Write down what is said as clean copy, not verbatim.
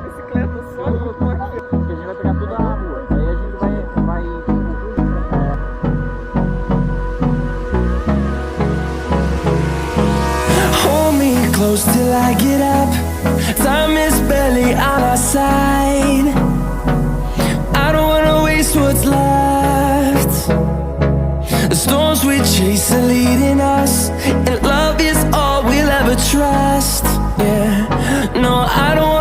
bicicletas só, eu tô aqui. Porque a gente vai pegar toda a rua. Aí a gente vai... Hold me close till I get up. Time is barely on our side. I don't wanna waste what's left. The storms we chase are leading us, and love is all we'll ever trust. Yeah, no, I don't